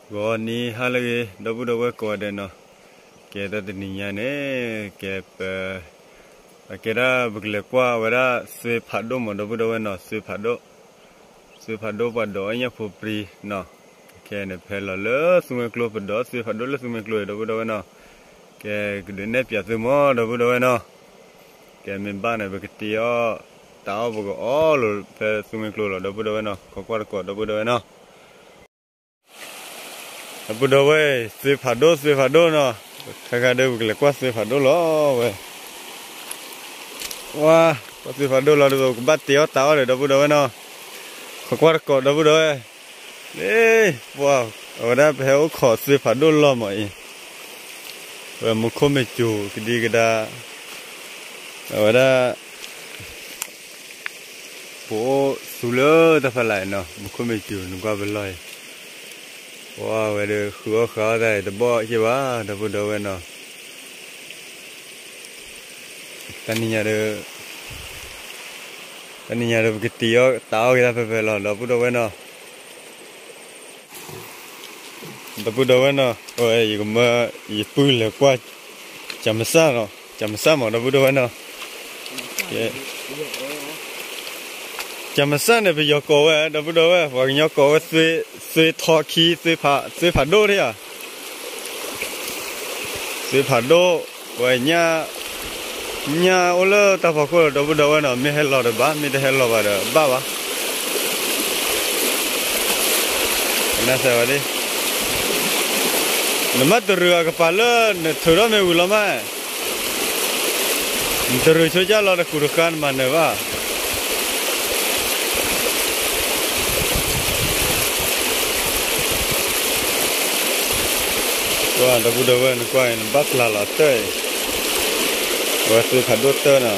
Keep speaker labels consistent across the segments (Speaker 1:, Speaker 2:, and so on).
Speaker 1: Gua ni hal lagi dabu kau ada no. Kita tu niya ne, kita kira begitu kuah wala sui pado mo dabu no sui pado pado anya pupri no. Kita ne pela le sungai keluar pado sui pado le sungai keluar dabu no. Kita kedene piatu mo dabu no. Kita memang ne begitu ya tahu bago all pe sungai keluar dabu no. Kau kuat dabu no. Abu dawe sui pado no. Kakak ada begitu kuat sui pado lo we. Wah, sui pado lo tu kebat tiaw tahu le dabu no. Kau kuat dabu wow, orang perlu kau sui pado lo mai. We muka mecu kedi keda. Orang po sula tak falai no, muka mecu nuka belai. Wow, ada khua dah, tebak je bah, dabu no. Taninya ada begitu ya, tahu kita pepelah dabu no. Dabu no, oh cuma ipul le kuat, jamasa mo dabu no. Jamasa ne pergi kau dabu waknya kau sui thoki sui pado dia. Sui pado, waknya olah tak pakai dabu no, mihelo deba, mihelo ba. Nasi wadi. Nama terus kepala, terus me ulama. Terus saja lah kurukan mana ba. Wah, dabu ni kuai nampak lala teh. Wah, tu kado teh na.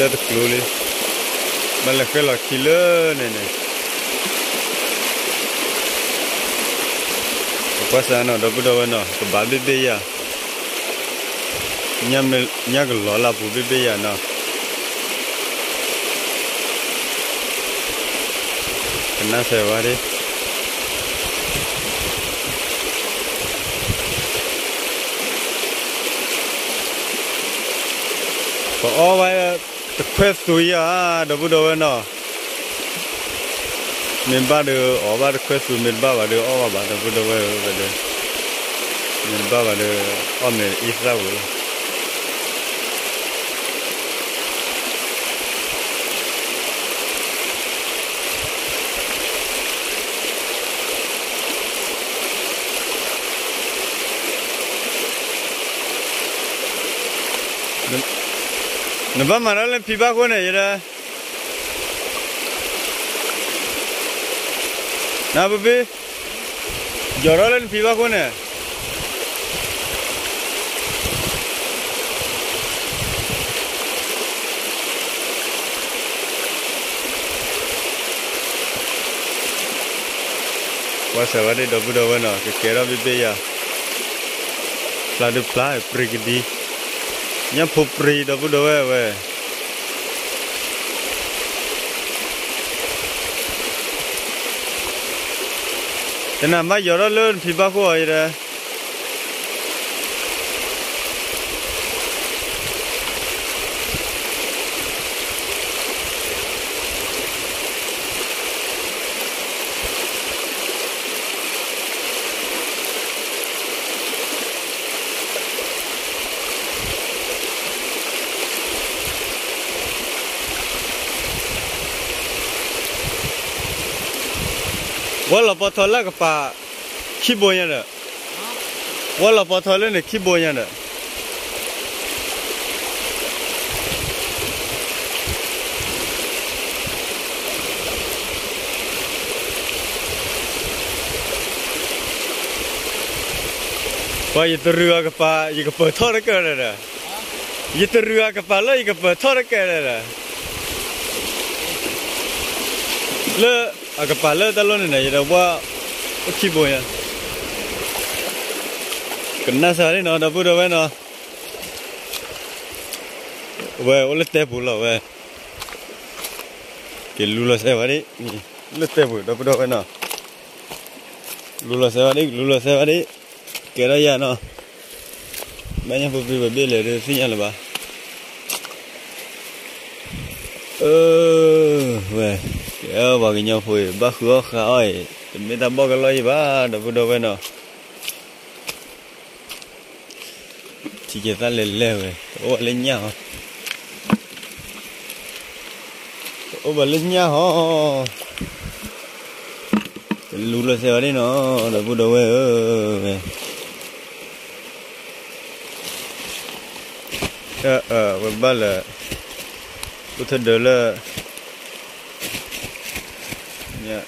Speaker 1: Teh tu keluli. Malah kalau kilo ni. Apa sana dabu no, kebabi beya. Nyag lola bubi beya na. Kena sewari. Oh, wah, request tu ya, dabu no. Member tu, awak request tu member ada, awak dabu ada. Member ada, awak Israel. Nampak mana le pipa kau ni je. Nampak be? Jorol le pipa kau ni. Wah, sewari dabu no. Kekera be ya. Peladu pergi di. Nya pupri dabu we. Kena mai jora lun pipa ko aira. Walau potol lah kepa kibonya dah. Walau potol ni kibonya dah. Wah, itu ruang kepa, itu potol ke dah. Itu ruang kepala, itu potol ke dah. Le. Kepala talon ni je dah buat kibonya. Kena sehari no dabu no. Weh, oleh teh pula weh. Kelula saya hari ni. Oleh teh pula dabu no. lulus saya ni. Kira ya no. Banyak berbeza le sinyal ba. Weh. Ya baginya foi ba khua kha oi. Minta bawa lagi ba, dah budak mana. Cikgu tak leleh weh. Oh lenyah. Oh lenyah oh. Lulus saya ni no, dah budak weh. Berbala. Betul dah. Ya.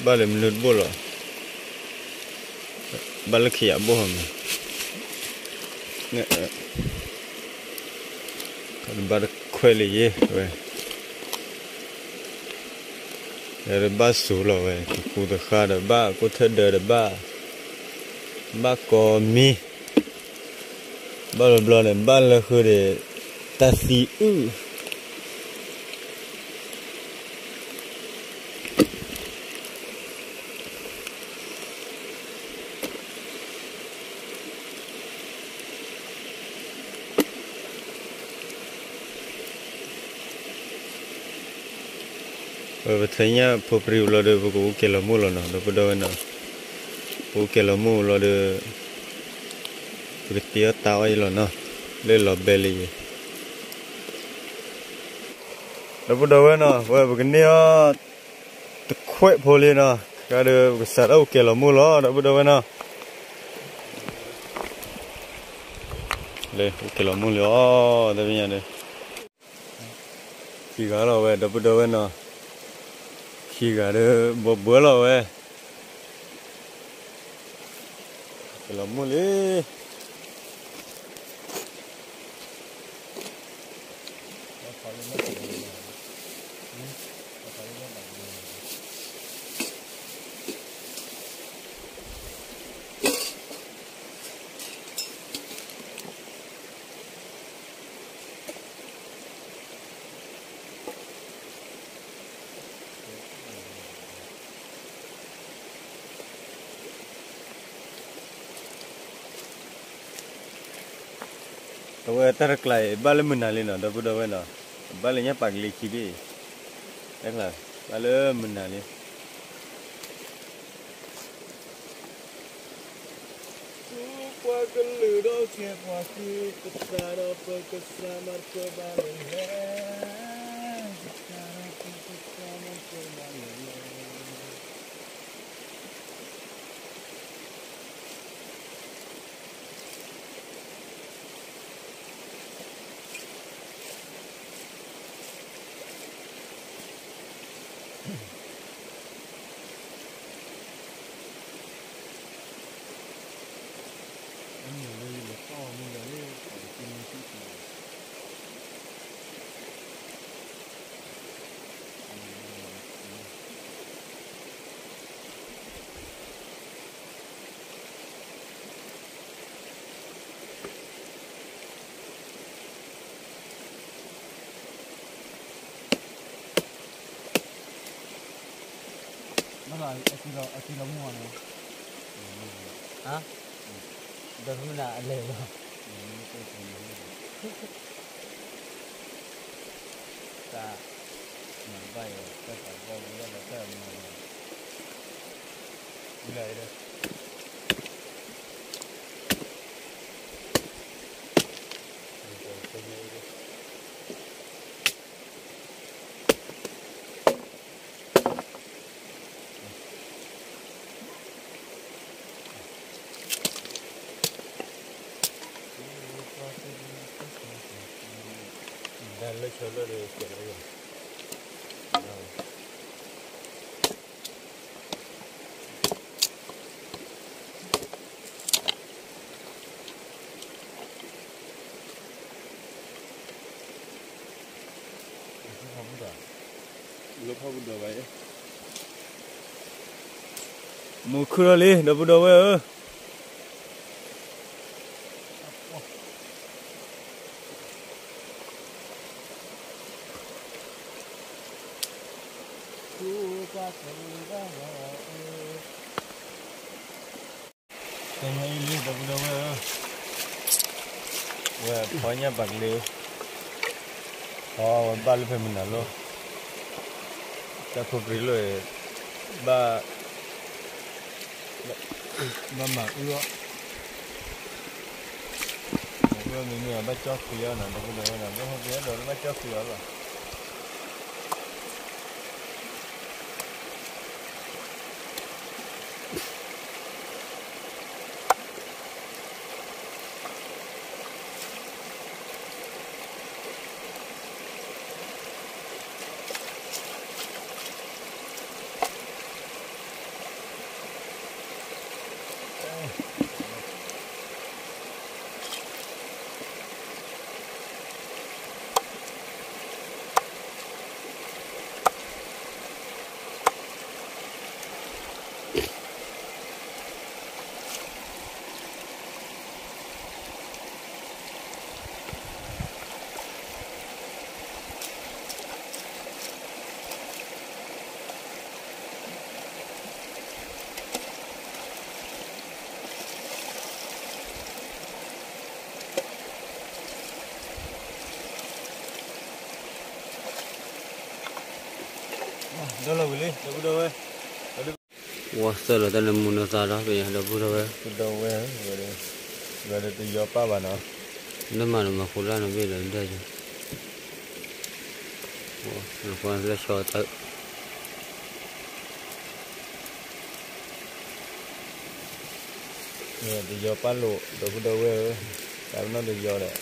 Speaker 1: Balik melut bola. Balik kiak bohong. Nge. Kan balik kuali ye, weh. Ada basu lah weh. Ku dah ada ba, ku terder ba. Ba komi. Balik belah ni balik kure tasi Betulnya popri ulah de buku kelamu lah nah, dapat dah mana? Buku kelamu ulah de begitu tahu lah nah, le lah beli. Dapat dah mana? Wah begini ah, terkuat boleh nah, kada besar au kelamu lah, dapat dah mana? Le kelamu lah, dah punya ni. Tiga lah weh, dapat dah mana? Kira ada bobol lah weh. Lama leh. Tahu tak kelai, balik menali na, dah budak mana? Baliknya pagi kibi, tak lah, balik menali. Supaya keluar siapa sih kesana perkesaman kebalik, kesana perkesaman kebalik. Mana akila mua ni? Hah? Dah mana ada lah. Tak, nampak ya. Tak tahu dia dah tahu mana. Bila ada? Dah cholo le cholo. Lupa budak baik. Mukul leh, dah budak baik. tengah ini dah wah banyak bagli oh bal feminal lo tak kubri lo ba mama ulo ini ba chok kia na dah na no dia dah ba chok kia lo dah lah boleh dah weh
Speaker 2: wah selalu tak nemu nasi dah punya dah weh
Speaker 1: ada tu apa bana
Speaker 2: nama kulah nabi dah je wah lepas tu short tak
Speaker 1: tu apa lo dah weh karena tu dah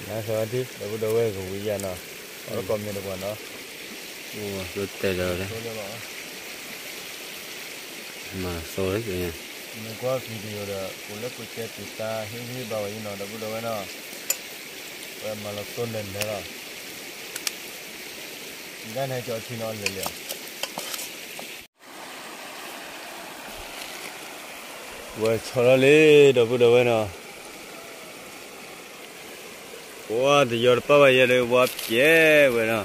Speaker 1: nah soalnya dah weh kehujan lah kalau kami ada mana
Speaker 2: wah betul dah masuk lagi
Speaker 1: ni gua video dah kulit kucing kita ini bawa ini dah weh na malah tulen dah dan hai jauh Cina le le wah छोरा ले dah weh na wah the your power ya le wap ye weh na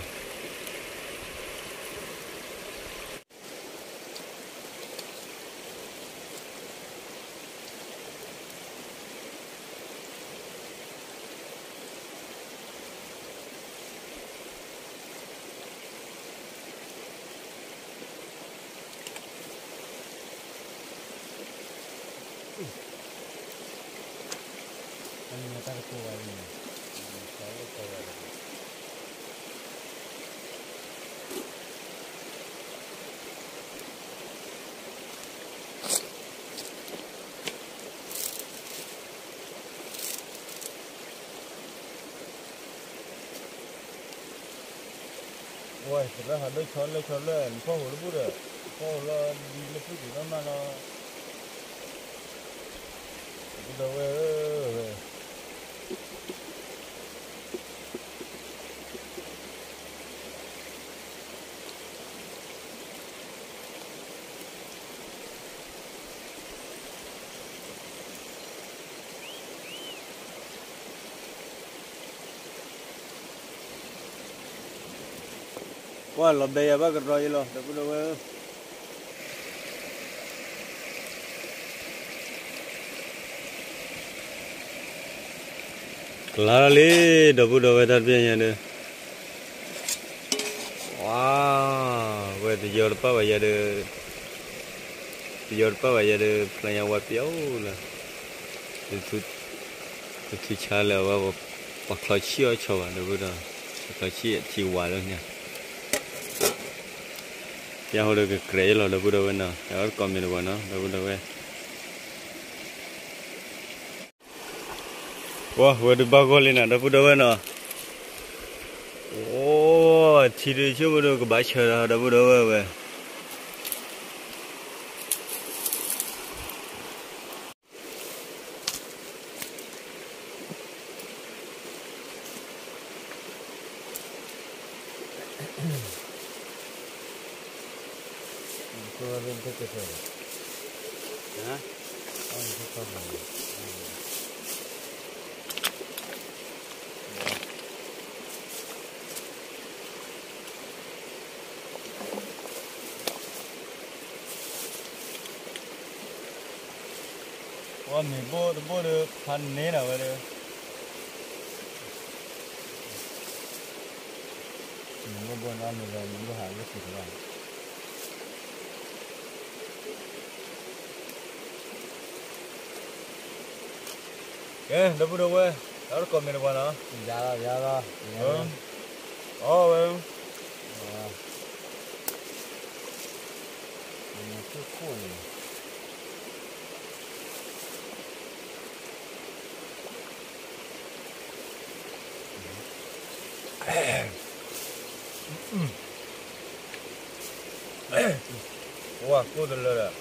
Speaker 1: wah sudah ada chole kau hulu pura kau lah di lepas tu nama lo dah weh wah lebih apa kerja lo dah weh kelar le dah weh terbiasa ni wah weh tu jual apa weh ada pelanya wapiau lah tu cakap wah pakai cia coba dah pakai cia ciwa lah ni yang udah kerja lo dah weh na yang kami ni mana dah weh wah waduh bagol ini dah weh na oh ciri cuma dah kebaca dah weh
Speaker 2: hả ôi cái con này
Speaker 1: mình bố được phần nế nào vậy được mình bố ăn được rồi mình bố hàng cái gì vậy cái đâu bố vậy đó còn mình đâu nữa
Speaker 2: dạ đó
Speaker 1: oh
Speaker 2: mình cứ khô này
Speaker 1: wah cô được rồi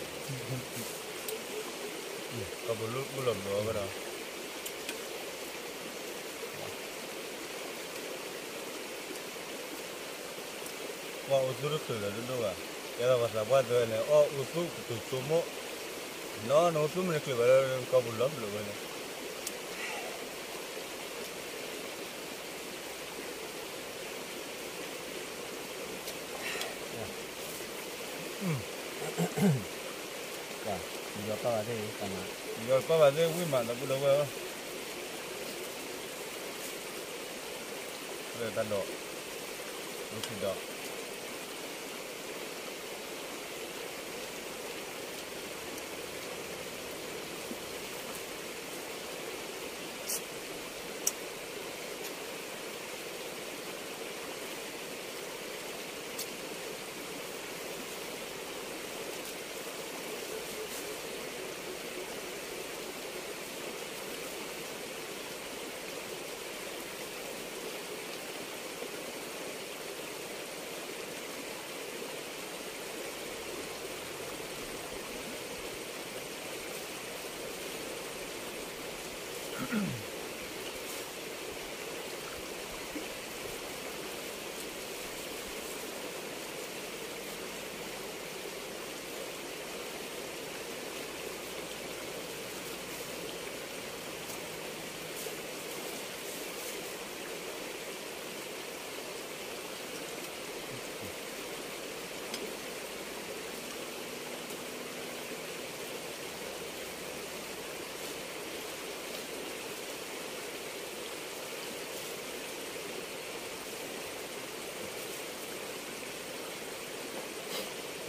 Speaker 1: có bố lúc bố làm nữa cái đó wah usul itu lah dulu ah ya pas apa tu ni oh usul tu semua no usul mereka baru kau belum ni
Speaker 2: dạ giờ có ở đây cả mà
Speaker 1: giờ có bạn đây quý mà nó cũng đâu vậy đây ta độ lúc khi đó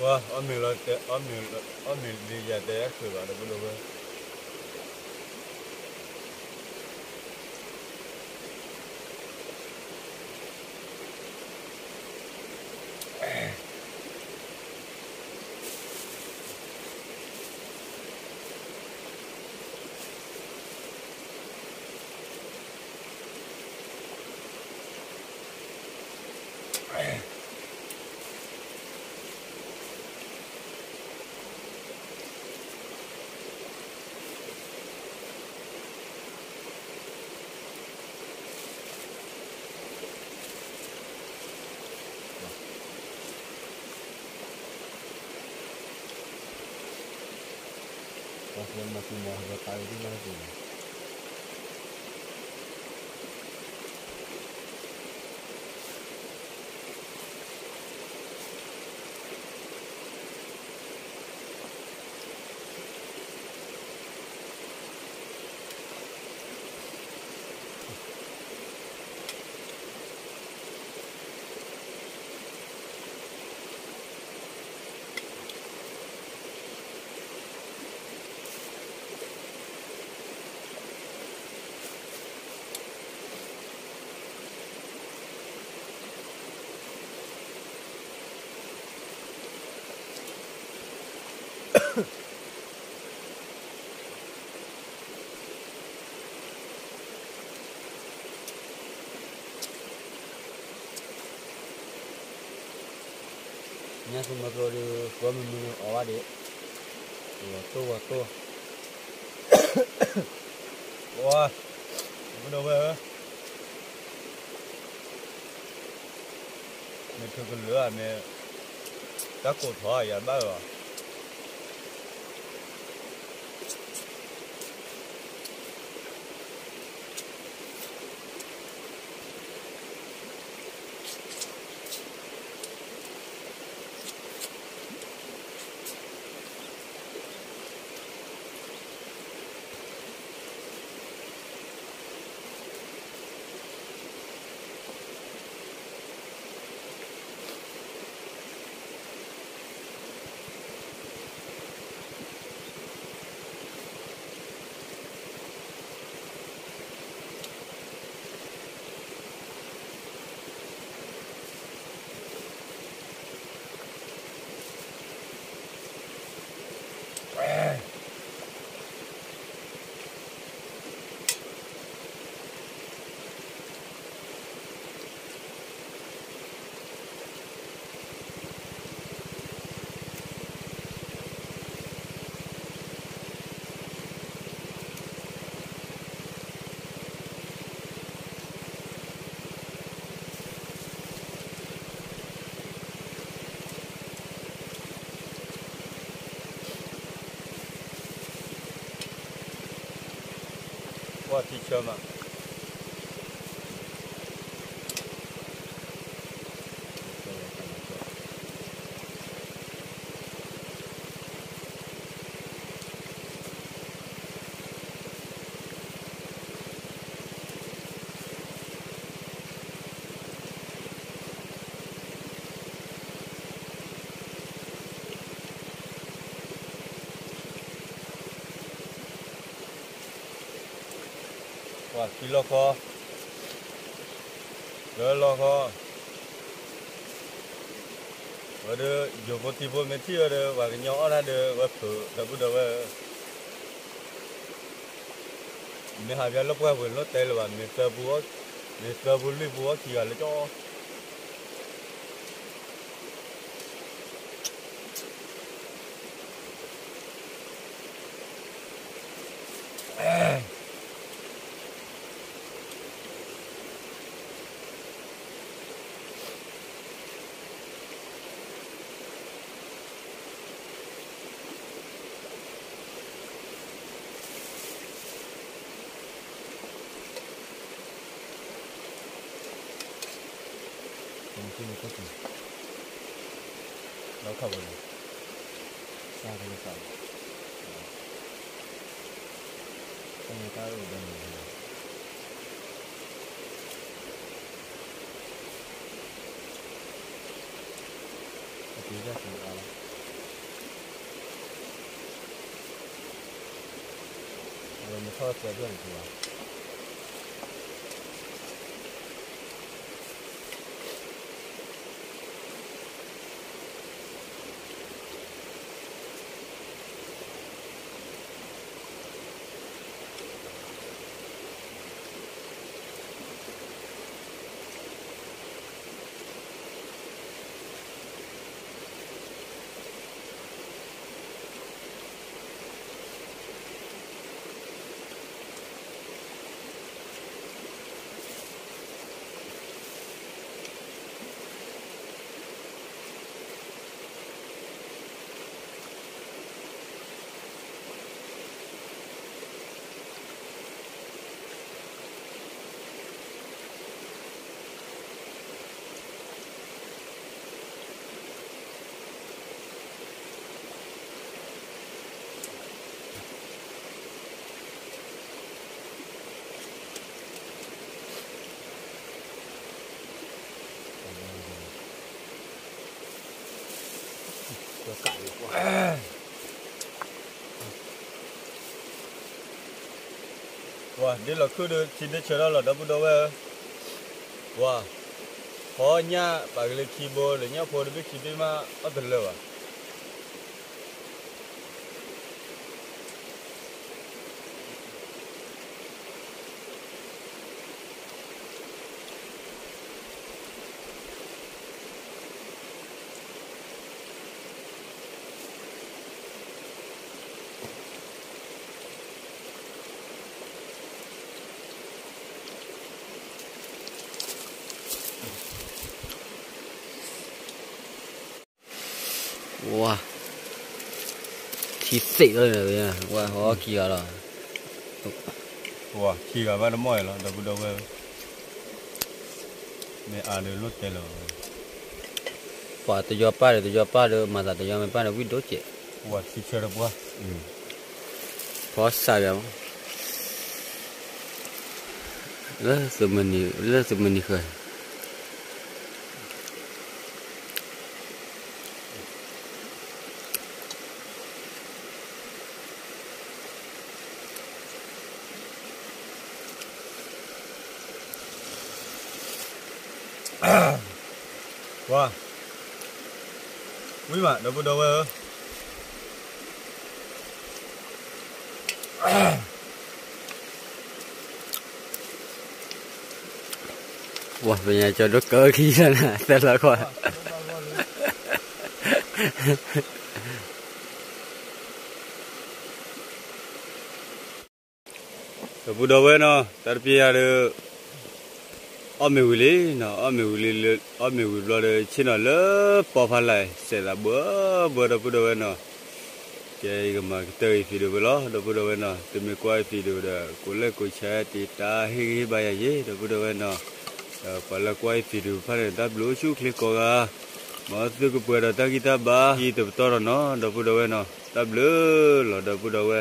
Speaker 1: wah ambil di jatuh ya tu ada belum
Speaker 2: pasal masih mau bertahu di mana tu nya semua tu gua minum awak dek waktu
Speaker 1: wah belum vậy mình thường cái lửa mình các cổ thọ vậy bao rồi Wah, teacher mah. Wah, kilo kho. Lo kho. Ada jumpa tiba mesti ada wah nyok ada apa tapi dah ni harga lo pun lo tel wah Mr. Bully buat kira le cho. Mungkin itu tu. Lau kau boleh. Saya boleh tahu. Saya tahu dan. Tapi dah semua. Kalau macam apa tu yang tu. Wah, dia lah ku de cinde cara lah dah budak weh. Wah. Hanya bagi keyboard nya for the keyboard mah ada lewa.
Speaker 2: Wah, thịt xịn rồi này, wow, họ kia rồi.
Speaker 1: Wah, kira mana moy lah, dah budak weh. Ni ada lut telo.
Speaker 2: Pak tu jual apa tu, masa tu jual apa tu, video cek.
Speaker 1: Wah, teacher buah.
Speaker 2: Puasa ya. Lah semeni ke.
Speaker 1: Wah. Wih mak, dah budak weh.
Speaker 2: Wah, punya jodoh ke sana, telah kau.
Speaker 1: Dah budak weh no, tapi ada Amewili ada Cina le, papa lai, saya dah buat dah budak weh no. cái mà tới video đó đâu bữa đâu nè từ mình quay video đó cô lấy cô share thì ta hi bài gì đâu bữa đâu nè phải là quay video phải là ta blue chú click qua mà từ cái bữa đó ta kita ba thì từ to rồi nó đâu bữa đâu nè ta blue là đâu bữa đâu